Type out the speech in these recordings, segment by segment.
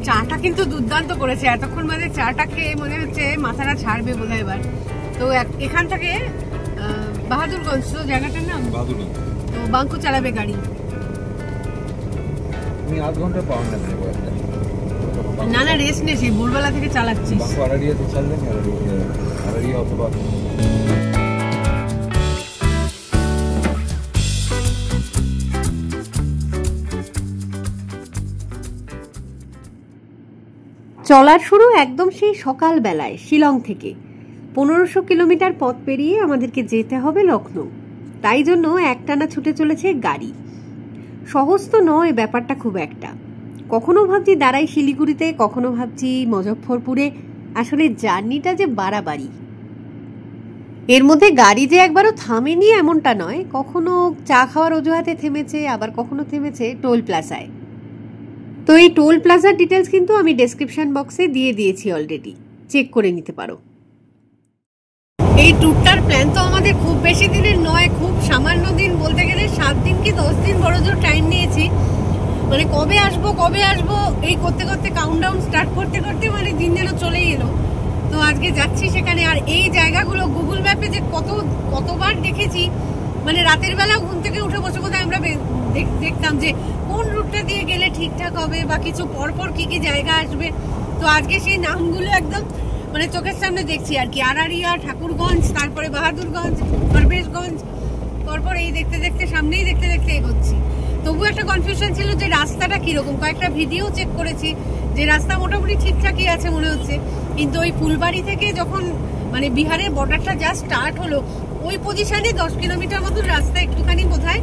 চাটা কিন্তু দুর্দান্ত করেছে, এতক্ষণ মানে চাটা খেয়ে মনে হচ্ছে মাথাটা ছাড়বে বোধহয় এবার। তো এখান থেকে বাহাদুরগঞ্জ তো জায়গাটার নাম, তো বাঙ্কু চালাবে গাড়ি। না না রেস্ট নেছি, ভোরবেলা থেকে চালাচ্ছিস। চলার শুরু একদম সেই সকাল বেলায় শিলং থেকে। 1500 কিলোমিটার পথ পেরিয়ে আমাদেরকে যেতে হবে লখনৌ। তাই জন্য একটানা ছুটে চলেছে গাড়ি। সহজ তো নয় ব্যাপারটা খুব একটা। কখনো ভাবছি দাঁড়াই শিলিগুড়িতে, কখনো ভাবছি মুজফ্ফরপুরে। আসলে জার্নিটা যে বাড়াবাড়ি। এর মধ্যে গাড়ি যে একবারও থামেনি এমনটা নয়, কখনো চা খাওয়ার অজুহাতে থেমেছে, আবার কখনো থেমেছে টোল প্লাজায়। তো এই টোল প্লাজার ডিটেলস কিন্তু আমি ডেসক্রিপশন বক্সে দিয়ে দিয়েছি অলরেডি, চেক করে নিতে পারো। এই ট্যুরটার প্ল্যান তো আমাদের খুব বেশি দিনের নয়, খুব সামান্য দিন, বলতে গেলে 7 দিন কি 10 দিন বড় জোর টাইম নিয়েছি। মানে কবে আসবো এই করতে করতে কাউন্টডাউন স্টার্ট করতে করতে মানে দিন যেন চলেই এলো। তো আজকে যাচ্ছি সেখানে। আর এই জায়গাগুলো গুগল ম্যাপে যে কতবার দেখেছি, মানে রাতের বেলা ঘুম থেকে উঠে বসে কোথায় আমরা দেখতাম যে কোন রুটটা দিয়ে গেলে ঠিকঠাক হবে বা কিছু পরপর কি কি জায়গা আসবে। তো আজকে সেই নামগুলো একদম মানে চোখের সামনে দেখছি আর কি। আরারিয়া, ঠাকুরগঞ্জ, তারপরে বাহাদুরগঞ্জ, ফরবেশগঞ্জ, পরপর এই দেখতে দেখতে সামনেই দেখতে দেখতে এগোচ্ছি। তবু একটা কনফিউশন ছিল যে রাস্তাটা কিরকম। কয়েকটা ভিডিও চেক করেছি যে রাস্তা মোটামুটি ঠিকঠাকই আছে মনে হচ্ছে, কিন্তু ওই ফুলবাড়ি থেকে যখন মানে বিহারের বর্ডারটা যা স্টার্ট হলো ওই পজিশনে 10 কিলোমিটার মতো রাস্তা একটুখানি বোধহয়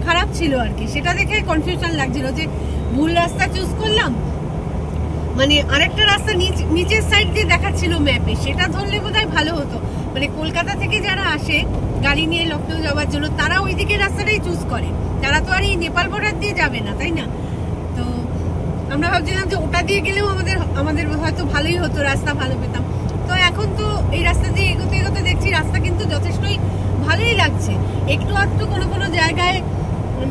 খারাপ ছিল আর কি। সেটা দেখে কনফিউশন লাগছিল যে ভুল রাস্তা চুজ করলাম। মানে আরেকটা রাস্তা নিচের সাইড দিয়ে দেখাচ্ছিল ম্যাপে, সেটা ধরলে বোধহয় ভালো হতো। মানে কলকাতা থেকে যারা আসে গাড়ি নিয়ে লখনৌ যাওয়ার জন্য তারা ওই দিকের রাস্তাটাই চুজ করে, তারা তো আর এই নেপাল বর্ডার দিয়ে যাবে না, তাই না? তো আমরা ভাবছিলাম যে ওটা দিয়ে গেলেও আমাদের হয়তো ভালোই হতো, রাস্তা ভালো পেতাম। তো এখন তো এই রাস্তা দিয়ে এগোতে এগোতে দেখছি রাস্তা কিন্তু যথেষ্টই ভালোই লাগছে। একটু আধটু কোনো জায়গায়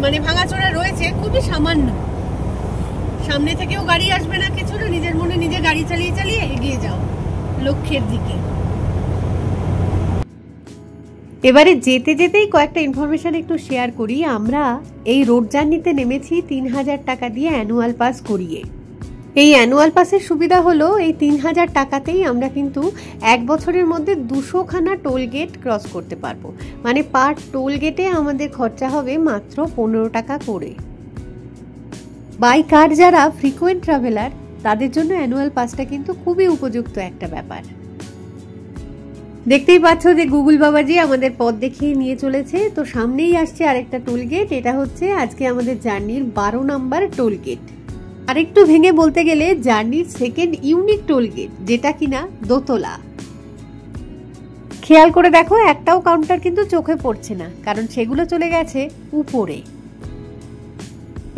মানে ভাঙাচোরা রয়েছে, খুবই সামান্য। সামনে থেকেও গাড়ি আসবে না কিছু না, নিজের মনে নিজে গাড়ি চালিয়ে চালিয়ে এগিয়ে যাও লক্ষ্যের দিকে। এবারে যেতে যেতেই কয়েকটা ইনফরমেশন একটু শেয়ার করি। আমরা এই রোড জার্নিতে নেমেছি 3000 টাকা দিয়ে অ্যানুয়াল পাস করিয়ে। এই অ্যানুয়াল পাসের সুবিধা হলো এই 3000 টাকাতেই আমরা কিন্তু 1 বছরের মধ্যে 200 খানা টোল গেট ক্রস করতে পারবো। মানে পার টোল গেটে আমাদের খরচা হবে মাত্র 15 টাকা করে। বাই কার যারা ফ্রিকোয়েন্ট ট্রাভেলার তাদের জন্য অ্যানুয়াল পাসটা কিন্তু খুবই উপযুক্ত একটা ব্যাপার। দেখতেই পাচ্ছ যে গুগল বাবাজি আমাদের পথ দেখিয়ে নিয়ে চলেছে। তো সামনেই আসছে আরেকটা টোল গেট, এটা হচ্ছে আজকে আমাদের জার্নির 12 নাম্বার টোল গেট। আরেকটু ভেঙে বলতে গেলে জার্নির সেকেন্ড ইউনিক টোল গেট, যেটা কিনা দোতলা। খেয়াল করে দেখো একটাও কাউন্টার কিন্তু চোখে পড়ছে না, কারণ সেগুলো চলে গেছে উপরে।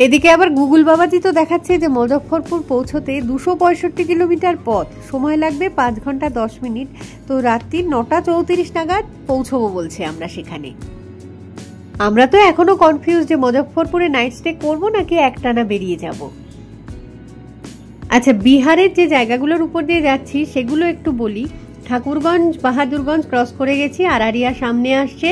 এদিকে আবার গুগল বাবাজি তো দেখাচ্ছে যে মুজফ্ফরপুর পৌঁছতে 265 কিলোমিটার পথ, সময় লাগবে 5 ঘন্টা 10 মিনিট। তো রাত্রি 9টা 34 নাগাদ পৌঁছবো বলছে আমরা সেখানে। আমরা তো এখনো কনফিউজ যে মুজফ্ফরপুরে নাইট স্টে করবো নাকি একটানা বেরিয়ে যাব। আচ্ছা, বিহারের যে জায়গাগুলোর উপর দিয়ে যাচ্ছি সেগুলো একটু বলি। ঠাকুরগঞ্জ, বাহাদুরগঞ্জ ক্রস করে গেছি, আরারিয়া সামনে আসছে,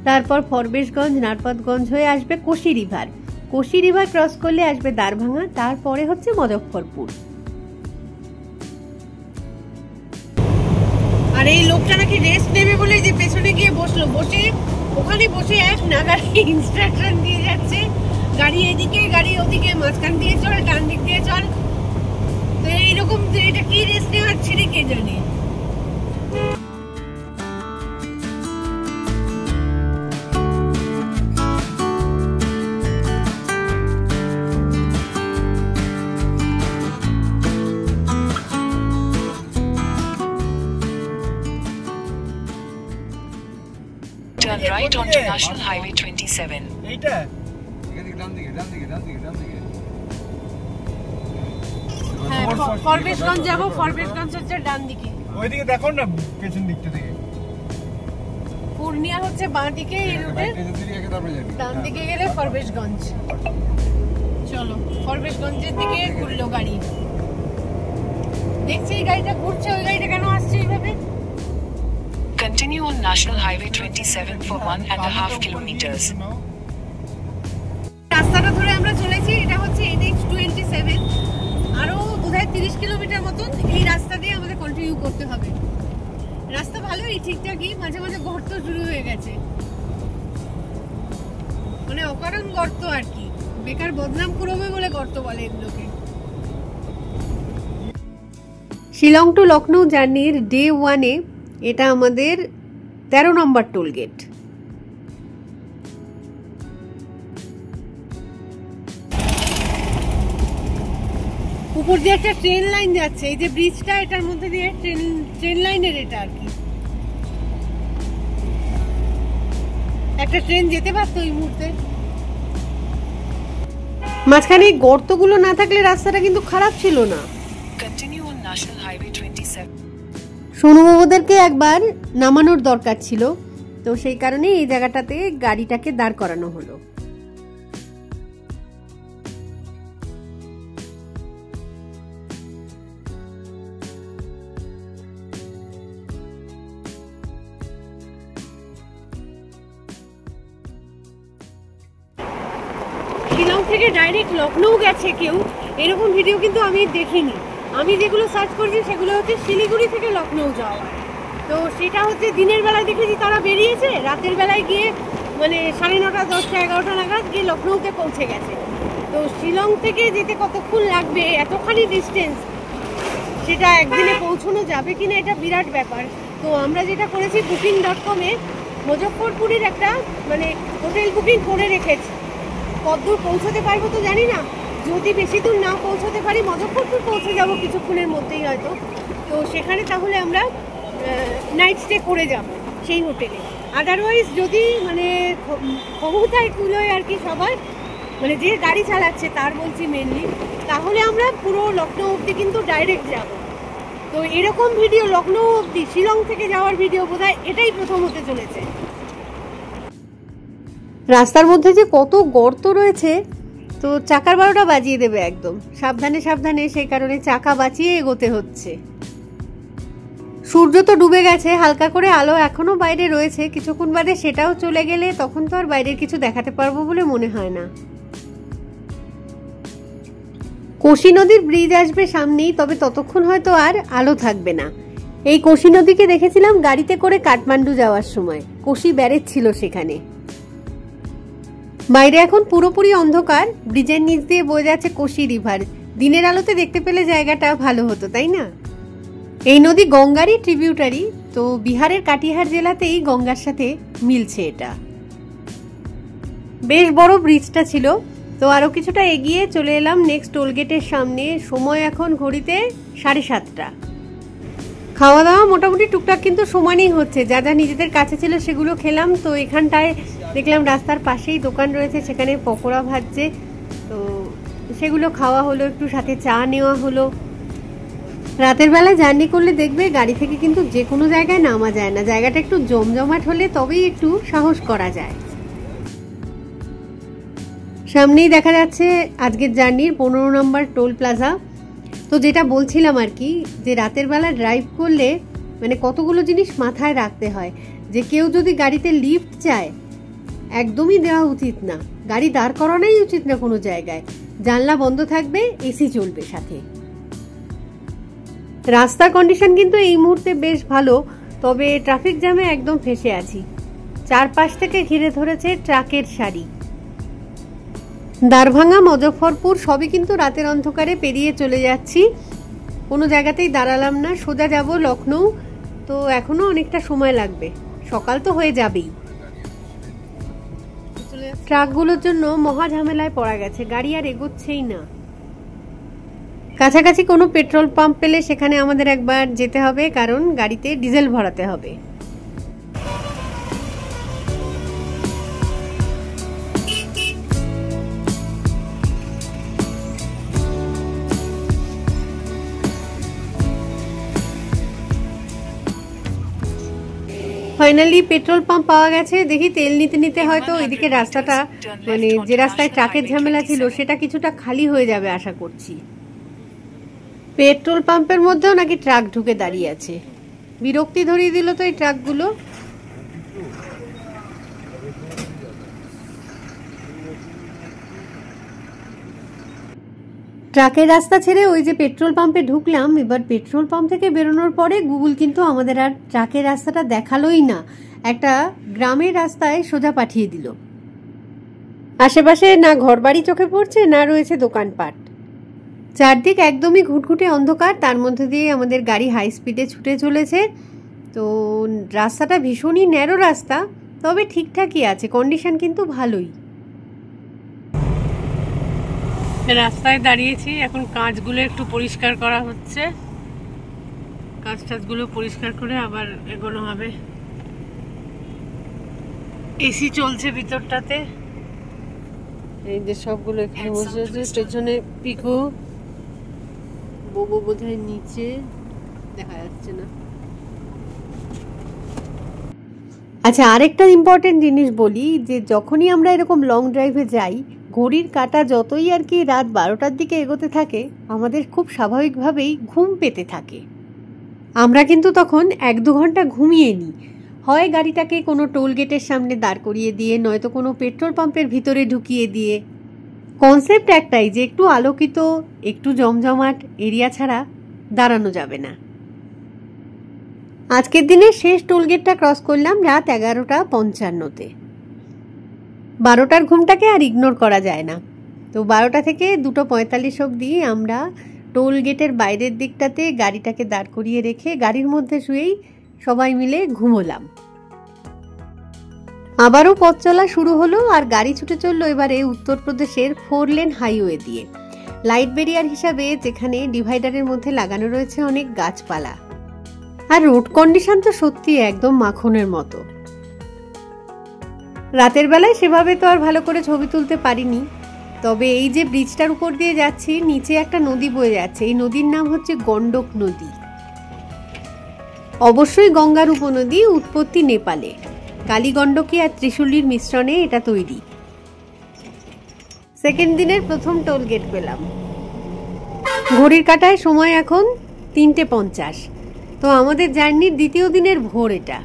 তারপর ফরবেশগঞ্জ, নারপাতগঞ্জ হয়ে আসবে Kosi river. Kosi river cross করলে আসবে দারভাঙা, তারপরে হচ্ছে মুজফ্ফরপুর। আর এই লোকটা নাকি রেস্ট নেবে বলে যে পেছনে গিয়ে বসলো, ওখানে বসে এক নাগাড়ি ইনস্ট্রাকশন দিয়ে যাচ্ছে, গাড়ি এদিকে গাড়ি ওদিকে, মাঝখান দিয়ে চল, ডান দিক দিয়ে চল। তো এইরকম এটা কি রেস্ট নেওয়ার ছিঁড়ে কে জানে। Turn right onto National Highway 27. এইটা হ্যাঁ, ফরবেশগঞ্জ যাবো, ফরবেশগঞ্জ হচ্ছে ডান দিকে। ওইদিকে দেখো না পেছন দিকটা থেকে। পূর্ণিয়া হচ্ছে বাঁ দিকে, এই রুটে ডান দিকে গেলে ফরবেশগঞ্জ। চলো ফরবেশগঞ্জের দিকে ঘুরলো গাড়ি। দেখছি এই গাড়িটা ঘুরছে, ওই গাড়িটা কেন আসছে এইভাবে? Continue on National Highway 27 for 1.5 kilometers. রাস্তাটা ধরে আমরা চলেছি, এটা হচ্ছে NH27, আরো বোধহয় 30 কিলোমিটার মতন এই রাস্তা দিয়ে আমাদের কন্টিনিউ করতে হবে। রাস্তা ভালোই, ঠিকঠাকই, মাঝে মাঝে গর্ত শুরু হয়ে গেছে, মানে অকারণ গর্ত আর কি, বেকার বদনাম করবে বলে গর্ত বলে এগুলোকে। শিলং টু লখনৌ জার্নির ডে 1-এ এটা আমাদের 13 নম্বর টোল গেট। উপর দিয়ে একটা ট্রেন লাইন যাচ্ছে, এই যে ব্রিজটা, এটার মধ্যে দিয়ে ট্রেন লাইনের এটা আর কি। একটা ট্রেন যেতে পারতো এই মুহূর্তে। মাঝখানে গর্তগুলো না থাকলে রাস্তাটা কিন্তু খারাপ ছিল না। Continue on National Highway 27. Sonu বাবুদেরকে একবার নামানোর দরকার ছিল, তো সেই কারণে এই জায়গাটাতে গাড়িটাকে দাঁড় করানো হলো। শিলং থেকে ডাইরেক্ট লখনৌ গেছে কেউ, এরকম ভিডিও কিন্তু আমি দেখিনি। আমি যেগুলো সার্চ করছি সেগুলো হচ্ছে শিলিগুড়ি থেকে লখনৌ যাওয়া, তো সেটা হচ্ছে দিনের বেলায় দেখেছি তারা বেরিয়েছে, রাতের বেলায় গিয়ে মানে 9:30, 10টা, 11টা নাগাদ গিয়ে লখনৌতে পৌঁছে গেছে। তো শিলং থেকে যেতে কতক্ষণ লাগবে, এতখানি ডিস্টেন্স, সেটা একদিনে পৌঁছানো যাবে কিনা এটা বিরাট ব্যাপার। তো আমরা যেটা করেছি booking.com-এ মুজফ্ফরপুরের একটা মানে হোটেল বুকিং করে রেখেছি। কতদূর পৌঁছাতে পারবো তো জানি না, যদি বেশি দূর না পৌঁছাতে পারি মুজফ্ফরপুর পৌঁছে যাবো কিছুক্ষণের মধ্যেই হয়তো। তো সেখানে তাহলে আমরা নাইট স্টে করে যাব সেই হোটেলে। আদারওয়াইজ যদি মানে ক্ষমতায় কুলোয় আর কি সবার, মানে যে গাড়ি চালাচ্ছে তার বলছি মেনলি, তাহলে আমরা পুরো লখনৌ অবধি কিন্তু ডাইরেক্ট যাব। তো এরকম ভিডিও লখনৌ অবধি শিলং থেকে যাওয়ার ভিডিও বোধহয় এটাই প্রথম হতে চলেছে। রাস্তার মধ্যে যে কত গর্ত রয়েছে, তো চাকার 12টা বাজিয়ে দেবে একদম। সাবধানে সাবধানে, সেই কারণে চাকা বাঁচিয়ে এগোতে হচ্ছে। সূর্য তো ডুবে গেছে, হালকা করে আলো এখনো বাইরে রয়েছে, কিছুক্ষণ বাদে সেটাও চলে গেলে তখন তো আর বাইরের কিছু দেখাতে পারবো বলে মনে হয় না। কোশি নদীর ব্রিজ আসবে সামনেই, তবে ততক্ষণ হয়তো আর আলো থাকবে না। এই কোশি নদীকে দেখেছিলাম গাড়িতে করে কাঠমান্ডু যাওয়ার সময়, কোশি ব্যারেজ ছিল সেখানে। বাইরে এখন পুরোপুরি অন্ধকার, ব্রিজের নিচ দিয়ে বয়ে যাচ্ছে কোশি রিভার। দিনের আলোতে দেখতে পেলে জায়গাটা ভালো হতো, তাই না? এই নদী গঙ্গারই ট্রিবিউটারি, তো বিহারের কাটিহার জেলাতেই গঙ্গার সাথে মিলছে এটা। বেশ বড় ব্রিজটা ছিল। তো আরো কিছুটা এগিয়ে চলে এলাম নেক্সট টোল গেটের সামনে। সময় এখন ঘড়িতে 7:30। খাওয়া দাওয়া মোটামুটি টুকটাক কিন্তু সমানই হচ্ছে, যা যা নিজেদের কাছে ছিল সেগুলো খেলাম। তো এখানটায় দেখলাম রাস্তার পাশেই দোকান রয়েছে, সেখানে পকোড়া ভাজছে, তো সেগুলো খাওয়া হলো, একটু সাথে চা নেওয়া হলো। রাতের বেলায় জার্নি করলে দেখবে গাড়ি থেকে কিন্তু যে কোনো জায়গায় নামা যায় না, জায়গাটা একটু জমজমাট হলে তবেই একটু সাহস করা যায়। সামনেই দেখা যাচ্ছে আজকের জার্নির 15 নম্বর টোল প্লাজা। তো যেটা বলছিলাম আর কি, যে রাতের বেলা ড্রাইভ করলে মানে কতগুলো জিনিস মাথায় রাখতে হয়। যে কেউ যদি গাড়িতে লিফট চায়, একদমই দেওয়া উচিত না, গাড়ি দাঁড় করানোই উচিত না কোনো জায়গায়। জানলা বন্ধ থাকবে, এসি চলবে সাথে। রাস্তার কন্ডিশন কিন্তু এই মুহূর্তে বেশ ভালো, তবে ট্রাফিক জ্যামে একদম ফেসে আছি। চারপাশ থেকে ঘিরে ধরেছে ট্রাকের সারি। দারভাঙ্গা, মুজফ্ফরপুর সবই কিন্তু রাতের অন্ধকারে পেরিয়ে চলে যাচ্ছি, কোনো জায়গাতেই দাঁড়ালাম না, সোজা যাব লখনৌ। তো এখনো অনেকটা সময় লাগবে, সকাল তো হয়ে যাবেই। ট্রাকগুলোর জন্য মহা ঝামেলায় পড়া গেছে, গাড়ি আর এগোচ্ছেই না। কাছাকাছি কোনো পেট্রোল পাম্প পেলে সেখানে আমাদের একবার যেতে হবে, কারণ গাড়িতে ডিজেল ভরাতে হবে। ফাইনালি পেট্রোল পাম্প পাওয়া গেছে। দেখি তেল নিতে নিতে হয়তো এদিকে রাস্তাটা মানে যে রাস্তায় ট্রাকের ঝামেলা ছিল সেটা কিছুটা খালি হয়ে যাবে আশা করছি। পেট্রোল পাম্পের মধ্যেও নাকি ট্রাক ঢুকে দাঁড়িয়ে আছে। বিরক্তি ধরিয়ে দিল তো এই ট্রাকগুলো। ট্রাকের রাস্তা ছেড়ে ওই যে পেট্রোল পাম্পে ঢুকলাম। এবার পেট্রোল পাম্প থেকে বেরোনোর পরে গুগল কিন্তু আমাদের আর ট্রাকের রাস্তাটা দেখালোই না, একটা গ্রামের রাস্তায় সোজা পাঠিয়ে দিল। আশেপাশে না ঘরবাড়ি চোখে পড়ছে, না রয়েছে দোকানপাট। চারদিক একদমই ঘুটঘুটে অন্ধকার, তার মধ্যে দিয়ে আমাদের গাড়ি হাই স্পিডে ছুটে চলেছে। তো রাস্তাটা ভীষণই ন্যারো রাস্তা, তবে ঠিকঠাকই আছে, কন্ডিশন কিন্তু ভালোই। রাস্তায় দাঁড়িয়েছি, এখন কাঁচগুলো একটু পরিষ্কার করা হচ্ছে। কাঁচ টাচগুলো পরিষ্কার করে আবার এগোনো হবে। এসি চলছে ভিতরটাতে। এই যে সবগুলো এখানে বসে আছে, পেছনে পিকু, বোবো বোধহয় নিচে, দেখা যাচ্ছে না। আচ্ছা, আরেকটা ইম্পর্টেন্ট জিনিস বলি, যে যখনই আমরা এরকম লং ড্রাইভে যাই, ঘড়ির কাঁটা যতই আর কি রাত 12টার দিকে এগোতে থাকে, আমাদের খুব স্বাভাবিকভাবেই ঘুম পেতে থাকে। আমরা কিন্তু তখন 1-2 ঘন্টা ঘুমিয়ে নিই, হয় গাড়িটাকে কোনো টোল গেটের সামনে দাঁড় করিয়ে দিয়ে, নয়তো কোনো পেট্রোল পাম্পের ভিতরে ঢুকিয়ে দিয়ে। কনসেপ্ট একটাই, যে একটু আলোকিত, একটু জমজমাট এরিয়া ছাড়া দাঁড়ানো যাবে না। আজকের দিনের শেষ টোলগেটটা ক্রস করলাম রাত 11:55-তে। 12টার ঘুমটাকে আর ইগনোর করা যায় না। তো 12টা থেকে 2:45 অবধি আমরা টোল গেটের বাইরের দিকটাতে গাড়িটাকে দাঁড় করিয়ে রেখে গাড়ির মধ্যে শুয়েই সবাই মিলে ঘুমোলাম। আবারও পথ চলা শুরু হলো, আর গাড়ি ছুটে চললো এবারে উত্তরপ্রদেশের 4 লেন হাইওয়ে দিয়ে, লাইট ব্যারিয়ার হিসাবে, যেখানে ডিভাইডারের মধ্যে লাগানো রয়েছে অনেক গাছপালা। আর রোড কন্ডিশন তো সত্যি একদম মাখনের মতো। রাতের বেলায় সেভাবে তো আর ভালো করে ছবি তুলতে পারিনি, তবে এই যে ব্রিজটার উপর দিয়ে যাচ্ছি, নিচে একটা নদী বয়ে যাচ্ছে। এই নদীর নাম হচ্ছে গন্ডক নদী। অবশ্যই গঙ্গার উপনদী, উৎপত্তি নেপালে। কালীগণ্ডকী আর ত্রিশূলির মিশ্রণে এটা তৈরি। সেকেন্ড দিনের প্রথম টোল গেট পেলাম। ঘড়ির কাঁটায় সময় এখন 3:50। তো আমাদের জার্নির দ্বিতীয় দিনের ভোর এটা।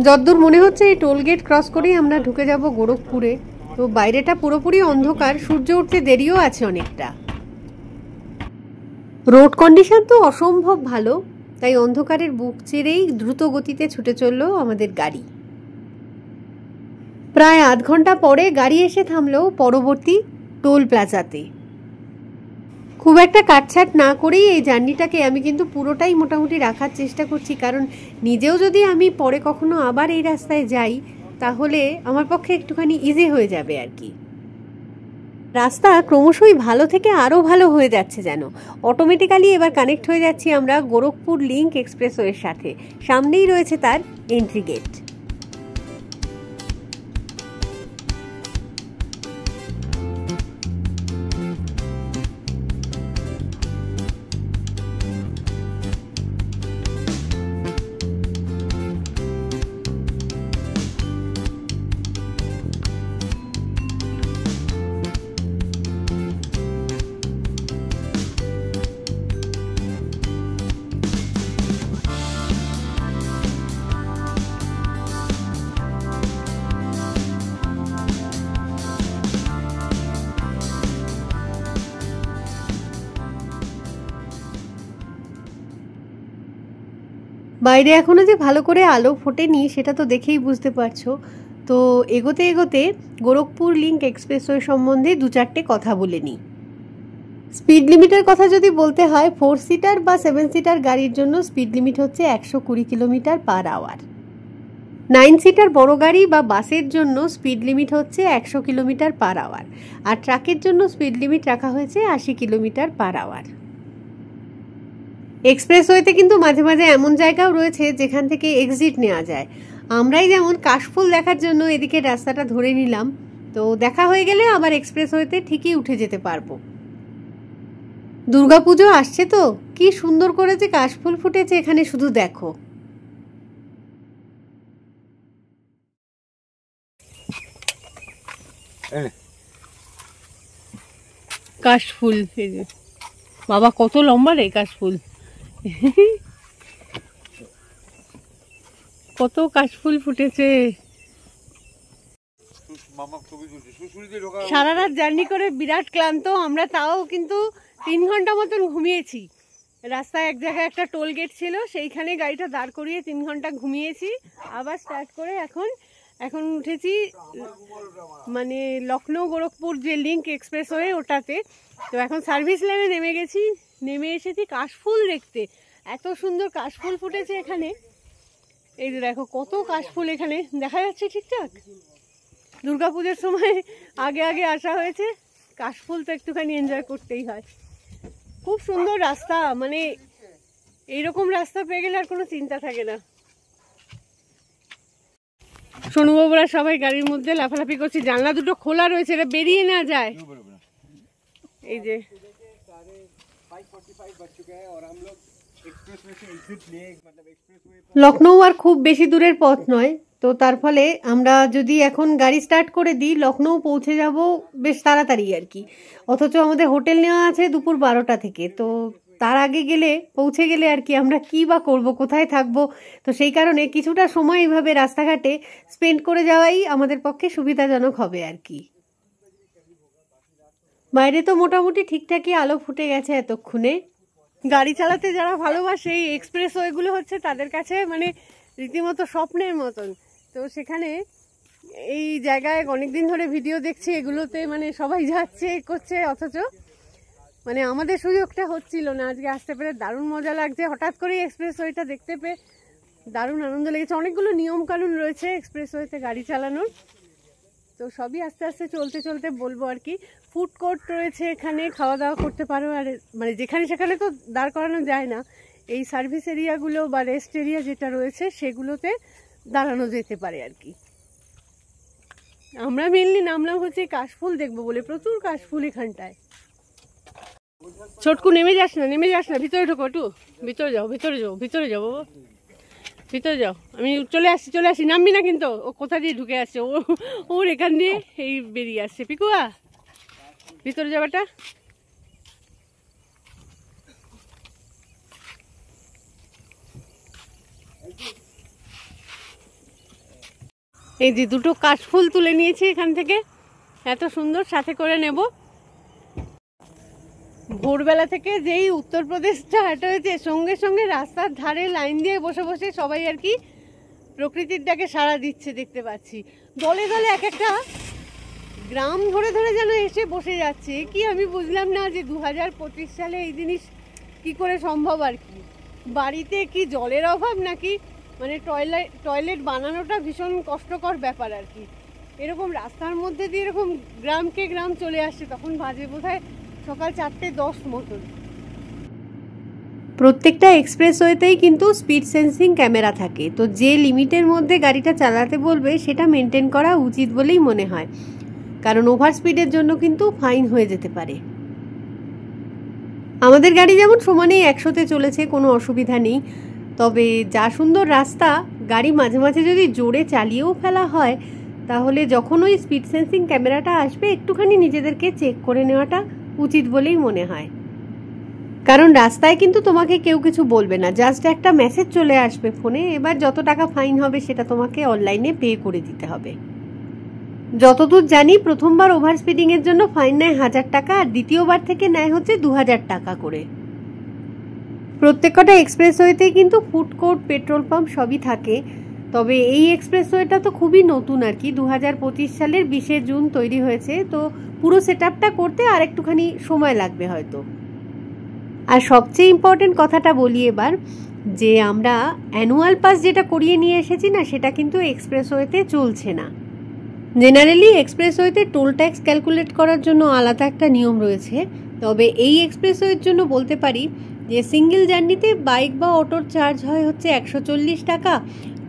যতদূর মনে হচ্ছে এই টোল গেট ক্রস করেই আমরা ঢুকে যাব গোরখপুরে। তো বাইরেটা পুরোপুরি অন্ধকার, সূর্য উঠতে দেরিও আছে অনেকটা। রোড কন্ডিশন তো অসম্ভব ভালো, তাই অন্ধকারের বুক চিরেই দ্রুত গতিতে ছুটে চলল আমাদের গাড়ি। প্রায় আধ ঘন্টা পরে গাড়ি এসে থামলো পরবর্তী টোল প্লাজাতে। খুব একটা কাটছাট না করেই এই জার্নিটাকে আমি কিন্তু পুরোটাই মোটামুটি রাখার চেষ্টা করছি, কারণ নিজেও যদি আমি পরে কখনো আবার এই রাস্তায় যাই, তাহলে আমার পক্ষে একটুখানি ইজি হয়ে যাবে আর কি। রাস্তা ক্রমশই ভালো থেকে আরও ভালো হয়ে যাচ্ছে যেন। অটোমেটিক্যালি এবার কানেক্ট হয়ে যাচ্ছি আমরা গোরখপুর লিঙ্ক এক্সপ্রেসওয়ের সাথে। সামনেই রয়েছে তার এন্ট্রি গেট। বাইরে এখনো যে ভালো করে আলো ফোটেনি সেটা তো দেখেই বুঝতে পারছো। তো এগোতে এগোতে গোরখপুর লিঙ্ক এক্সপ্রেসওয়ে সম্বন্ধে 2-4টে কথা বলে নিই। স্পিড লিমিটের কথা যদি বলতে হয়, 4 সিটার বা 7 সিটার গাড়ির জন্য স্পিড লিমিট হচ্ছে 120 কিলোমিটার/আওয়ার। 9 সিটার বড় গাড়ি বা বাসের জন্য স্পিড লিমিট হচ্ছে 100 কিলোমিটার/আওয়ার, আর ট্রাকের জন্য স্পিড লিমিট রাখা হয়েছে 80 কিলোমিটার/আওয়ার। এক্সপ্রেসওয়েতে কিন্তু মাঝে মাঝে এমন জায়গাও রয়েছে যেখান থেকে এক্সিট নেওয়া যায়। আমরাই যেমন কাশফুল দেখার জন্য এদিকে রাস্তাটা ধরে নিলাম, তো দেখা হয়ে গেলে আবার এক্সপ্রেসওয়েতে ঠিকই উঠে যেতে পারবো। দুর্গাপুজো আসছে তো, কি সুন্দর করে যে কাশফুল ফুটেছে এখানে, শুধু দেখো। কাশফুল, এই যে বাবা কত লম্বা রে কাশফুল, কত কাশফুল ফুটেছে। সারা রাত জার্নি করে বিরাট ক্লান্ত আমরা, তাও কিন্তু 3 ঘন্টা মতন ঘুমিয়েছি। রাস্তায় এক জায়গায় একটা টোল গেট ছিল, সেইখানে গাড়িটা দাঁড় করিয়ে 3 ঘন্টা ঘুমিয়েছি, আবার স্টার্ট করে এখন উঠেছি মানে লখনৌ গোরখপুর যে লিঙ্ক এক্সপ্রেসওয়ে ওটাতে। তো এখন সার্ভিস লেনে নেমে গেছি, নেমে এসেছি কাশফুল দেখতে। এত সুন্দর কাশফুল ফুটেছে এখানে, এই যে দেখো কত কাশফুল এখানে দেখা যাচ্ছে ঠিকঠাক। দুর্গাপুজোর সময় আগে আগে আসা হয়েছে, কাশফুল তো একটুখানি এনজয় করতেই হয়। খুব সুন্দর রাস্তা, মানে এইরকম রাস্তা পেয়ে গেলে আর কোনো চিন্তা থাকে না। সোনুবাবুরা সবাই গাড়ির মধ্যে লাফালাফি করছে, জানলা দুটো খোলা রয়েছে, এটা বেরিয়ে না যায়। এই যে লখনৌ আর খুব বেশি দূরের পথ নয়, তো তার ফলে আমরা যদি এখন গাড়ি স্টার্ট করে দিই লখনৌ পৌঁছে যাব বেশ তাড়াতাড়ি আর কি। অথচ আমাদের হোটেল নেওয়া আছে দুপুর 12টা থেকে, তো তার আগে পৌঁছে গেলে আর কি আমরা কি বা করব, কোথায় থাকবো। তো সেই কারণে কিছুটা সময় এইভাবে রাস্তাঘাটে স্পেন্ড করে যাওয়াই আমাদের পক্ষে সুবিধাজনক হবে আর কি। বাইরে তো মোটামুটি ঠিকঠাকই আলো ফুটে গেছে এতক্ষণে। গাড়ি চালাতে যারা ভালোবাসে এই এক্সপ্রেস ওয়েগুলো হচ্ছে তাদের কাছে মানে রীতিমতো স্বপ্নের মতন। তো সেখানে এই জায়গায় অনেকদিন ধরে ভিডিও দেখছি, এগুলোতে মানে সবাই যাচ্ছে করছে, অথচ মানে আমাদের সুযোগটা হচ্ছিল না। আজকে আসতে পেরে দারুণ মজা লাগছে, হঠাৎ করেই এক্সপ্রেসওয়েটা দেখতে পেয়ে দারুণ আনন্দ লেগেছে। অনেকগুলো নিয়ম কানুন রয়েছে এক্সপ্রেসওয়েতে গাড়ি চালানোর, তো সবই আস্তে আস্তে চলতে চলতে বলবো আর কি। ফুড কোর্ট রয়েছে এখানে, খাওয়া দাওয়া করতে পারো। আর মানে যেখানে সেখানে তো দাঁড় করানো যায় না, এই সার্ভিস এরিয়াগুলো বা রেস্ট এরিয়া যেটা রয়েছে সেগুলোতে দাঁড়ানো যেতে পারে আর কি। আমরা মেনলি নামলাম হচ্ছে কাশফুল দেখবো বলে, প্রচুর কাশফুল এখানটায়। ছোটকু নেমে যাস না, ভিতরে ঢোকো, একটু ভিতরে যাও, ভিতরে যাও বাবা, ভিতরে যাও। আমি চলে আসছি, নামবি না কিন্তু। ও কোথা দিয়ে ঢুকে আসছে, ওর এখান দিয়ে এই বেরিয়ে আসছে। পিকুয়া ভিতরে যাবাটা, এই যে দুটো কাশফুল তুলে নিয়েছি এখান থেকে, এত সুন্দর সাথে করে নেব। ভোরবেলা থেকে যেই উত্তরপ্রদেশ স্টার্ট হয়েছে, সঙ্গে সঙ্গে রাস্তার ধারে লাইন দিয়ে বসে বসে সবাই আর কি প্রকৃতির ডাকে সাড়া দিচ্ছে দেখতে পাচ্ছি। দলে দলে এক একটা গ্রাম ধরে ধরে যেন এসে বসে যাচ্ছে। কি আমি বুঝলাম না যে 2025 সালে এই জিনিস কি করে সম্ভব আর কি। বাড়িতে কি জলের অভাব নাকি মানে টয়লেট বানানোটা ভীষণ কষ্টকর ব্যাপার আর কি। এরকম রাস্তার মধ্যে দিয়ে এরকম গ্রামকে গ্রাম চলে আসছে, তখন বাজে বোধহয় সকাল 4:10 মতন। প্রত্যেকটা এক্সপ্রেসওয়েতেই কিন্তু স্পিড সেন্সিং ক্যামেরা থাকে, তো যে লিমিটের মধ্যে গাড়িটা চালাতে বলবে সেটা মেনটেন করা উচিত বলেই মনে হয়, কারণ ওভার স্পিডের জন্য কিন্তু ফাইন হয়ে যেতে পারে। আমাদের গাড়ি যেমন সমানেই 100-তে চলেছে, কোনো অসুবিধা নেই। তবে যা সুন্দর রাস্তা, গাড়ি মাঝে মাঝে যদি জোরে চালিয়েও ফেলা হয় তাহলে যখন ওই স্পিড সেন্সিং ক্যামেরাটা আসবে একটুখানি নিজেদেরকে চেক করে নেওয়াটা উচিত বলেই মনে হয়। কারণ রাস্তায় কিন্তু তোমাকে কেউ কিছু বলবে না, জাস্ট একটা মেসেজ চলে আসবে ফোনে, এবার যত টাকা ফাইন হবে সেটা তোমাকে অনলাইনে পে করে দিতে হবে। যতদূর জানি প্রথমবার ওভার স্পিডিংয়ের জন্য ফাইন নেয় 1000 টাকা, আর দ্বিতীয়বার থেকে নেয় হচ্ছে 2000 টাকা করে। প্রত্যেকটা এক্সপ্রেসওয়েতেই কিন্তু ফুড কোর্ট, পেট্রোল পাম্প সবই থাকে। তবে এই এক্সপ্রেসওয়েটা তো খুবই নতুন আর কি, 2025 সালের 20শে জুন তৈরি হয়েছে, তো পুরো সেটআপটা করতে আর একটুখানি সময় লাগবে হয়তো। আর সবচেয়ে ইম্পর্টেন্ট কথাটা বলি এবার, যে আমরা অ্যানুয়াল পাস যেটা করিয়ে নিয়ে এসেছি না, সেটা কিন্তু এক্সপ্রেসওয়েতে চলছে না। জেনারেলি এক্সপ্রেসওয়েতে টোল ট্যাক্স ক্যালকুলেট করার জন্য আলাদা একটা নিয়ম রয়েছে, তবে এই এক্সপ্রেসওয়ের জন্য বলতে পারি যে সিঙ্গেল জার্নিতে বাইক বা অটোর চার্জ হয় হচ্ছে 140 টাকা,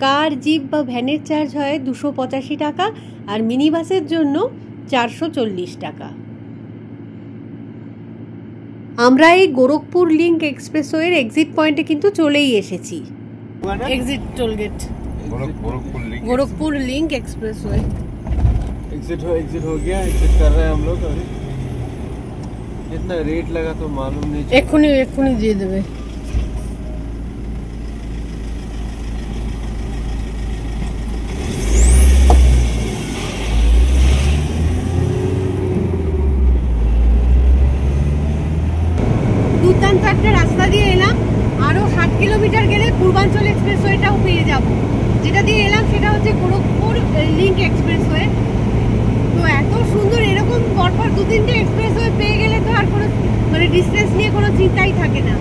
কার, জিপ বা ভ্যানের চার্জ হয় 285 টাকা, আর মিনি বাসের জন্য 440 টাকা। আমরা এই গোরখপুর লিঙ্ক এক্সপ্রেসওয়ের এক্সিট পয়েন্টে কিন্তু চলেই এসেছি। Exit toll gate Gorakhpur link expressway. Exit हो गया, एग्जिट कर रहे हैं हम लोग। ये कितना रेट लगा तो मालूम नहीं। एखुनी দিয়ে দেবে। দুর্দান্ত একটা রাস্তা দিয়ে এলাম, আরো 60 কিলোমিটার গেলে পূর্বাঞ্চল এক্সপ্রেসওয়েটাও পেয়ে যাব। যেটা দিয়ে এলাম সেটা হচ্ছে গোরখপুর লিঙ্ক এক্সপ্রেসওয়ে। তো এত সুন্দর, এরকম পরপর 2-3টে এক্সপ্রেসওয়ে পেয়ে গেলে তো আর কোনো মানে ডিস্টেন্স নিয়ে কোনো চিন্তাই থাকে না।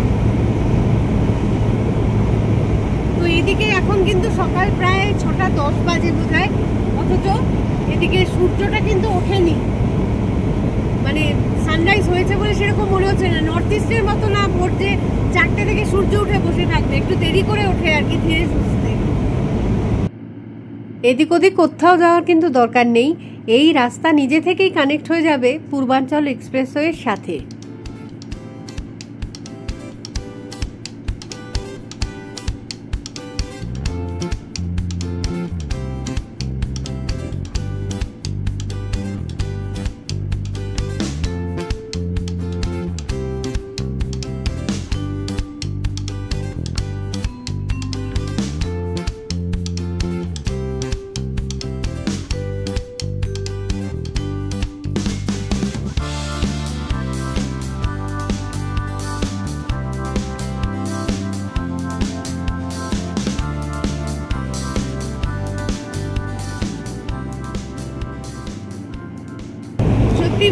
তো এদিকে এখন কিন্তু সকাল প্রায় 6:10 বাজে বোধহয়, অথচ এদিকে সূর্যটা কিন্তু ওঠেনি, মানে সানরাইজ হয়েছে বলে সেরকম মনে হচ্ছে না। নর্থ ইস্টের মতো না, ভোর যে 4টে থেকে সূর্য উঠে বসে থাকবে, একটু দেরি করে ওঠে আর কি, ধীরে সুস্থে। এদিক ওদিক কোথাও যাওয়ার কিন্তু দরকার নেই, এই রাস্তা নিজে থেকেই কানেক্ট হয়ে যাবে পূর্বাঞ্চল এক্সপ্রেসওয়ের সাথে।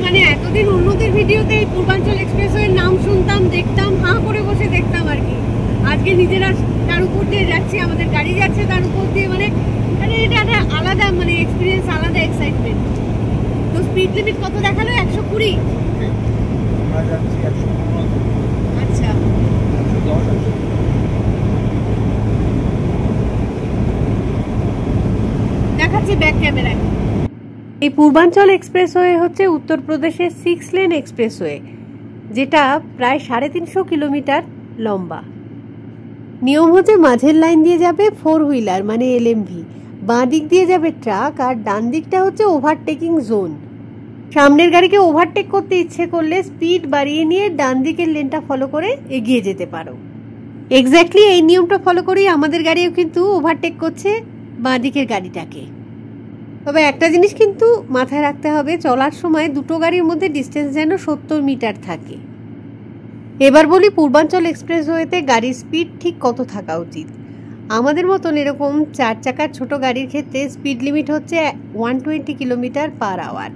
মানে এতদিন অন্যদের ভিডিওতে এই পূর্বাঞ্চল এক্সপ্রেসওয়ের নাম শুনতাম, দেখতাম, হাঁ করে বসে দেখতাম আর কি। আজকে নিজেরা তার উপর দিয়ে যাচ্ছি, আমাদের গাড়ি যাচ্ছে তার উপর দিয়ে, মানে এটা একটা আলাদা মানে এক্সপিরিয়েন্স, আলাদা এক্সাইটমেন্ট। তো স্পিড লিমিট কত দেখালো? 120? আচ্ছা, দেখাচ্ছি ব্যাক ক্যামেরায়। এই পূর্বাঞ্চল এক্সপ্রেসওয়ে হচ্ছে উত্তরপ্রদেশের 6 লেন এক্সপ্রেসওয়ে, যেটা প্রায় 350 কিলোমিটার লম্বা। নিয়ম হচ্ছে মাঝের লাইন দিয়ে যাবে 4 হুইলার মানে এলএমভি, বাঁ দিক দিয়ে যাবে ট্রাক, আর ডান দিকটা হচ্ছে ওভারটেকিং জোন। সামনের গাড়িকে ওভারটেক করতে ইচ্ছে করলে স্পিড বাড়িয়ে নিয়ে ডান দিকের লেনটা ফলো করে এগিয়ে যেতে পারো। এক্স্যাক্টলি এই নিয়মটা ফলো করেই আমাদের গাড়িও কিন্তু ওভারটেক করছে বাঁ দিকের গাড়িটাকে। তবে একটা জিনিস কিন্তু মাথায় রাখতে হবে, চলার সময় দুটো গাড়ির মধ্যে ডিস্টেন্স যেন 70 মিটার থাকে। এবার বলি পূর্বাঞ্চল এক্সপ্রেসওয়েতে গাড়ির স্পিড ঠিক কত থাকা উচিত। আমাদের মতন এরকম 4 চাকার ছোট গাড়ির ক্ষেত্রে স্পিড লিমিট হচ্ছে 120 কিলোমিটার পার আওয়ার,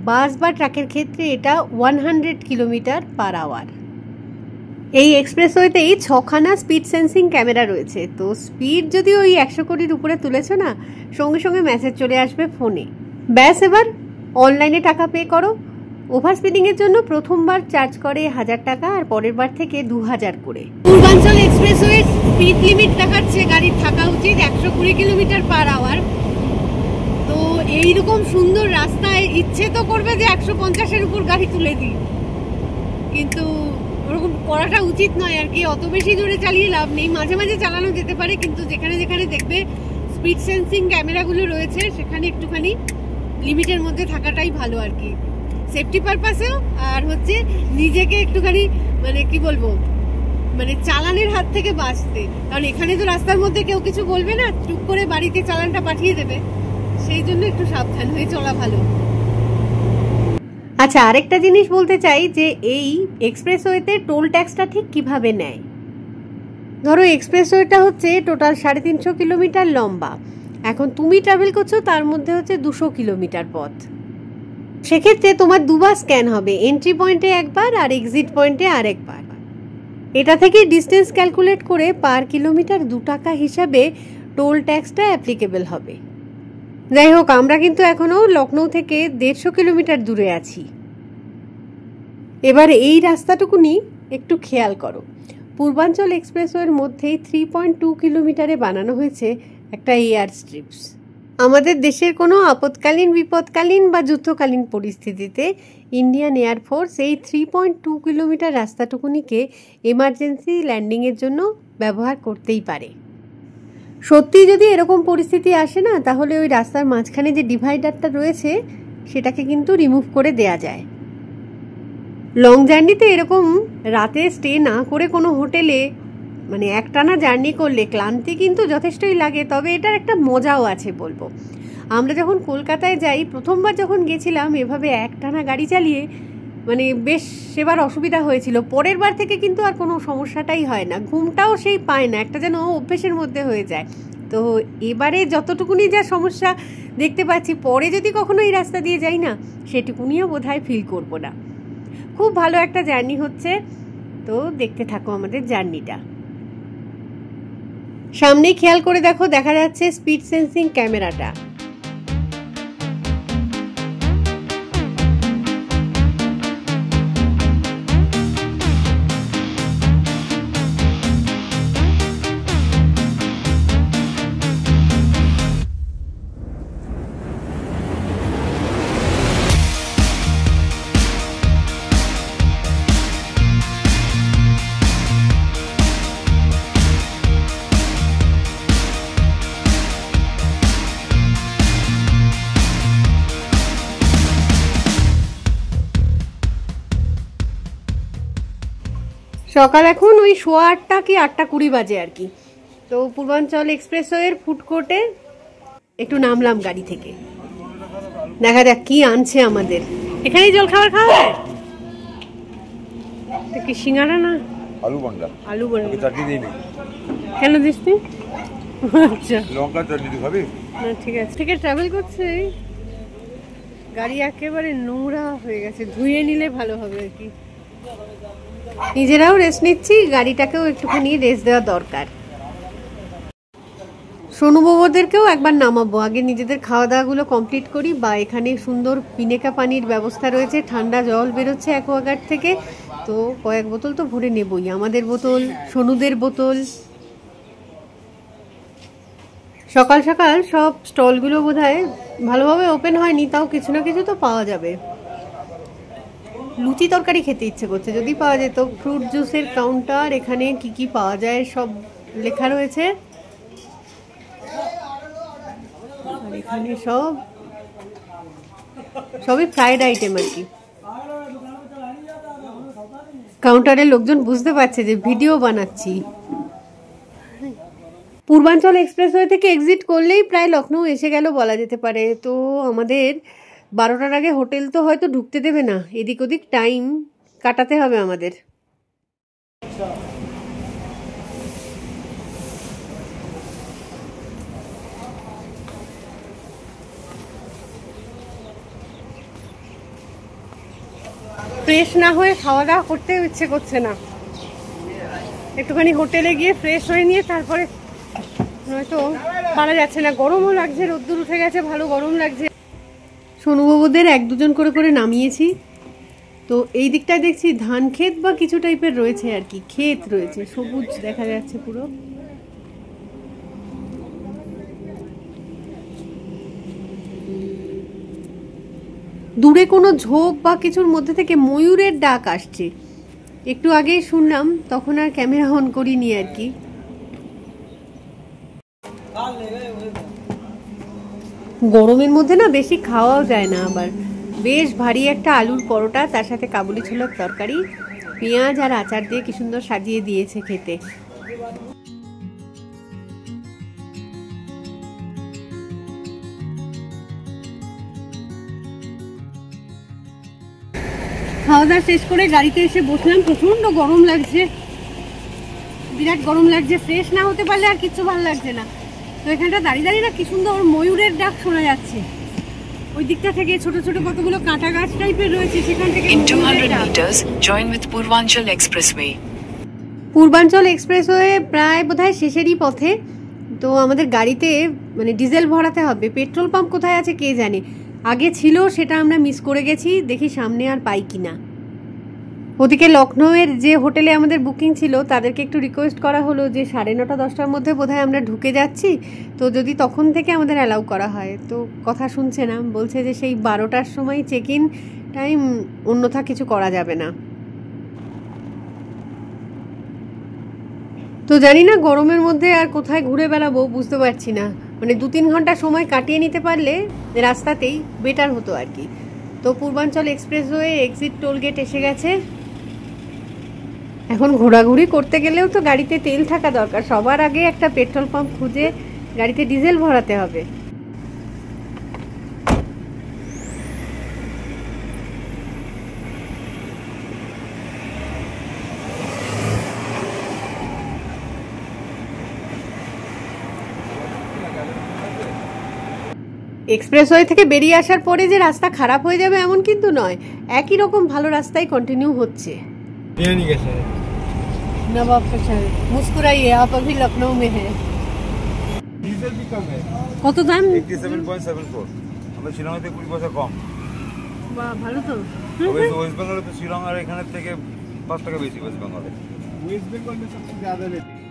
বাস বা ট্রাকের ক্ষেত্রে এটা 100 কিলোমিটার পার আওয়ার। এই এক্সপ্রেসওয়েতেই 6খানা স্পিড সেন্সিং ক্যামেরা রয়েছে। তো স্পিড যদি ওই 100 কোটির উপরে তুলেছ না, সঙ্গে সঙ্গে মেসেজ চলে আসবে ফোনে। ব্যাস, এবার অনলাইনে টাকা পে করো। ওভার স্পিডিং এর জন্য প্রথমবার চার্জ করে 1000 টাকা, আর পরের বার থেকে 2000 করে। পূর্বাঞ্চল এক্সপ্রেসওয়ে স্পিড লিমিট দেখাচ্ছে গাড়ির থাকা উচিত 120 কিলোমিটার পার আওয়ার। তো এইরকম সুন্দর রাস্তায় ইচ্ছে তো করবে যে 150-এর উপর গাড়ি তুলে দিই, কিন্তু ওরকম করাটা উচিত নয় আর কি। অত বেশি জোরে চালিয়ে লাভ নেই, মাঝে মাঝে চালানো যেতে পারে, কিন্তু যেখানে যেখানে দেখবে স্পিড সেন্সিং ক্যামেরাগুলো রয়েছে সেখানে একটুখানি লিমিটের মধ্যে থাকাটাই ভালো আর কি, সেফটি পারপাসেও, আর হচ্ছে নিজেকে একটুখানি মানে কি বলবো, মানে চালানের হাত থেকে বাঁচতে। কারণ এখানে তো রাস্তার মধ্যে কেউ কিছু বলবে না, চুপ করে বাড়িতে চালানটা পাঠিয়ে দেবে, সেই জন্য একটু সাবধান হয়ে চলা ভালো। আচ্ছা, আরেকটা জিনিস বলতে চাই যে এই এক্সপ্রেসওয়েতে টোল ট্যাক্সটা ঠিক কিভাবে নেয়। ধরো এক্সপ্রেসওয়েটা হচ্ছে টোটাল 350 কিলোমিটার লম্বা, এখন তুমি ট্রাভেল করছো তার মধ্যে হচ্ছে 200 কিলোমিটার পথ। সেক্ষেত্রে তোমার দুবার স্ক্যান হবে, এন্ট্রি পয়েন্টে একবার আর এক্সিট পয়েন্টে আরেকবার। এটা থেকে ডিস্টেন্স ক্যালকুলেট করে পার কিলোমিটার 2 টাকা হিসাবে টোল ট্যাক্সটা অ্যাপ্লিকেবল হবে। যাই হোক, আমরা কিন্তু এখনো লখনৌ থেকে 150 কিলোমিটার দূরে আছি। এবার এই রাস্তাটুকুনি একটু খেয়াল করো। পূর্বাঞ্চল এক্সপ্রেসওয়ের মধ্যেই 3.2 কিলোমিটারে বানানো হয়েছে একটা এয়ার স্ট্রিপস। আমাদের দেশের কোনো আপৎকালীন, বিপদকালীন বা যুদ্ধকালীন পরিস্থিতিতে ইন্ডিয়ান এয়ারফোর্স এই 3.2 কিলোমিটার রাস্তাটুকুনিকে এমার্জেন্সি ল্যান্ডিংয়ের জন্য ব্যবহার করতেই পারে। সত্যি যদি এরকম পরিস্থিতি আসে না, তাহলে ওই রাস্তার মাঝখানে যে ডিভাইডারটা রয়েছে সেটাকে কিন্তু রিমুভ করে দেয়া যায়। লং জার্নিতে এরকম রাতে স্টে না করে কোনো হোটেলে মানে একটানা জার্নি করলে ক্লান্তি কিন্তু যথেষ্টই লাগে, তবে এটার একটা মজাও আছে বলবো। আমরা যখন কলকাতায় যাই, প্রথমবার যখন গেছিলাম এভাবে একটানা গাড়ি চালিয়ে মানে বেশ সেবার অসুবিধা হয়েছিল। পরের বার থেকে কিন্তু আর কোনো সমস্যাটাই হয় না, ঘুমটাও সেই পায় না, একটা যেন অভ্যেসের মধ্যে হয়ে যায়। তো এবারে যতটুকুনি যা সমস্যা দেখতে পাচ্ছি, পরে যদি কখনো এই রাস্তা দিয়ে যাই না, সেটুকুনিও বোধহয় ফিল করবো না। খুব ভালো একটা জার্নি হচ্ছে, তো দেখতে থাকো আমাদের জার্নিটা। সামনেই খেয়াল করে দেখো, দেখা যাচ্ছে স্পিড সেন্সিং ক্যামেরাটা। সকাল এখন ওই 8:15 কি 8:20 বাজে আর কি। তো পূর্বাঞ্চল এক্সপ্রেসওয়ের ফুড কোর্টে একটু নামলাম গাড়ি থেকে, দেখা যাক কি আনছে আমাদের। এখানেই জল খাবার খাওয়া যায়? কি সিঙ্গারা না আলু বান্ডা? আলু বান্ডা চাটনি দিই নি। কেন দিস নি? আচ্ছা লঙ্কা চাটনি খাবি না, ঠিক আছে। থেকে ট্রাভেল করছে, গাড়ি একেবারে নোংরা হয়ে গেছে, ধুয়ে নিলে ভালো হবে আর কি। নিজেরাও রেস্ট নিচ্ছি, গাড়িটাকেও একটুখানি রেস্ট দেওয়া দরকার। সোনুবাবুদেরকেও একবার নামাবো, আগে নিজেদের খাওয়া দাওয়াগুলো কমপ্লিট করি। বা এখানে সুন্দর পিনেকা পানির ব্যবস্থা রয়েছে, ঠান্ডা জল বেরোচ্ছে অ্যাকোয়াগার্ড থেকে, তো কয়েক বোতল তো ভরে নেবই, আমাদের বোতল, সোনুদের বোতল। সকাল সকাল সব স্টলগুলো বোধহয় ভালোভাবে ওপেন হয়নি, তাও কিছু না কিছু তো পাওয়া যাবে। লুচি তরকারি খেতে ইচ্ছে করছে, যদি পাওয়া যেত। ফ্রুট জুসের কাউন্টার, এখানে কি কি পাওয়া যায় সব লেখা রয়েছে। আর এখানে সবই ফ্রাইড আইটেম আর কি। কাউন্টারের লোকজন বুঝতে পারছে যে ভিডিও বানাচ্ছি। পূর্বাঞ্চল এক্সপ্রেসওয়ে থেকে এক্সিট করলেই প্রায় লখনৌ এসে গেল বলা যেতে পারে। তো আমাদের 12টার আগে হোটেল তো হয়তো ঢুকতে দেবে না, এদিক ওদিক টাইম কাটাতে হবে আমাদের। ফ্রেশ না হয়ে খাওয়া দাওয়া করতে ইচ্ছে করছে না, একটুখানি হোটেলে গিয়ে ফ্রেশ হয়ে নিয়ে তারপরে, নয়তো পারা যাচ্ছে না। গরমও লাগছে, রোদ্দুর উঠে গেছে, ভালো গরম লাগছে। সোনুবাবুদের 1-2 করে করে নামিয়েছি। তো এই দিকটায় দেখছি ধান ক্ষেত বা কিছু টাইপের রয়েছে আর কি, ক্ষেত রয়েছে, সবুজ দেখা যাচ্ছে পুরো। দূরে কোনো ঝোপ বা কিছুর মধ্যে থেকে ময়ূরের ডাক আসছে, একটু আগেই শুনলাম, তখন আর ক্যামেরা অন করিনি আর কি। গরমের মধ্যে না বেশি খাওয়াও যায় না। আবার বেশ ভারী একটা আলুর পরোটা, তার সাথে কাবুলি ছোলার তরকারি, পেঁয়াজ আর আচার দিয়ে কি সুন্দর সাজিয়ে দিয়েছে খেতে। খাওয়া দাওয়া শেষ করে গাড়িতে এসে বসলাম, প্রচন্ড গরম লাগছে, বিরাট গরম লাগছে। ফ্রেশ না হতে পারলে আর কিচ্ছু ভালো লাগছে না। তো এখানটা দাঁড়িয়ে দাঁড়িয়ে না কি সুন্দর ময়ূরের ডাক শোনা যাচ্ছে। ওই দিকটা থেকে ছোট ছোট কতগুলো কাঁটা গাছ টাইপের রয়েছে, সেখান থেকে। In 200 meters, join with Purvanchal Expressway. পূর্বাঞ্চল এক্সপ্রেসওয়ে প্রায় বোধহয় শেষেরই পথে। তো আমাদের গাড়িতে মানে ডিজেল ভরাতে হবে, পেট্রোল পাম্প কোথায় আছে কে জানে, আগে ছিল সেটা আমরা মিস করে গেছি, দেখি সামনে আর পাই কিনা। ওদিকে লখনৌয়ের যে হোটেলে আমাদের বুকিং ছিল তাদেরকে একটু রিকোয়েস্ট করা হলো যে 9:30-10টার মধ্যে বোধহয় আমরা ঢুকে যাচ্ছি, তো যদি তখন থেকে আমাদের অ্যালাউ করা হয়। তো কথা শুনছে না, বলছে যে সেই 12টার সময় চেক ইন টাইম, অন্যথা কিছু করা যাবে না। তো জানি না গরমের মধ্যে আর কোথায় ঘুরে বেড়াবো বুঝতে পারছি না, মানে 2-3 ঘন্টা সময় কাটিয়ে নিতে পারলে রাস্তাতেই বেটার হতো আর কি। তো পূর্বাঞ্চল এক্সপ্রেসওয়ে এক্সিট টোল গেট এসে গেছে। এখন ঘোরাঘুরি করতে গেলেও তো গাড়িতে তেল থাকা দরকার। সবার আগে একটা পেট্রোল পাম্প খুঁজে গাড়িতে ডিজেল ভরাতে হবে। এক্সপ্রেসওয়ে থেকে বেরিয়ে আসার পরে যে রাস্তা খারাপ হয়ে যাবে এমন কিন্তু নয়, একই রকম ভালো রাস্তায় কন্টিনিউ হচ্ছে। नवाब का शहर मुस्कुराइए, आप अभी लखनऊ में हैं। डीजल भी कम है। কত দাম? 87.74 আমরা শিলং থেকে 20 পয়সা কম। বাহ, ভালো তো। ওয়েস্ট বেঙ্গলে তো শিলং আর এখানে থেকে 5 টাকা বেশি ওয়েস্ট বেঙ্গলে। वेस्ट बंगाल में सबसे ज्यादा लेते हैं।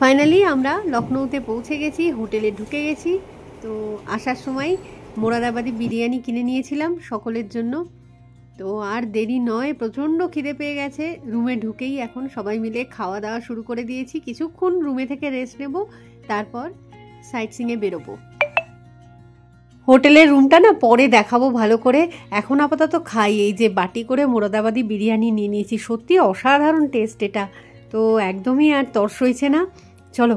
ফাইনালি আমরা লখনৌতে পৌঁছে গেছি, হোটেলে ঢুকে গেছি। তো আসার সময় মোরাদাবাদি বিরিয়ানি কিনে নিয়েছিলাম সকলের জন্য। তো আর দেরি নয়, প্রচণ্ড খিদে পেয়ে গেছে। রুমে ঢুকেই এখন সবাই মিলে খাওয়া দাওয়া শুরু করে দিয়েছি। কিছুক্ষণ রুমে থেকে রেস্ট নেব, তারপর সাইট সিংয়ে বেরোবো। হোটেলের রুমটা না পরে দেখাবো ভালো করে, এখন আপাতত খাই। এই যে বাটি করে মোরাদাবাদি বিরিয়ানি নিয়ে নিয়েছি, সত্যি অসাধারণ টেস্ট এটা। তো একদমই আর তর্স হয়েছে না। চলো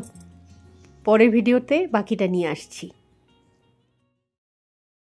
পরের ভিডিওতে বাকিটা নিয়ে আসছি।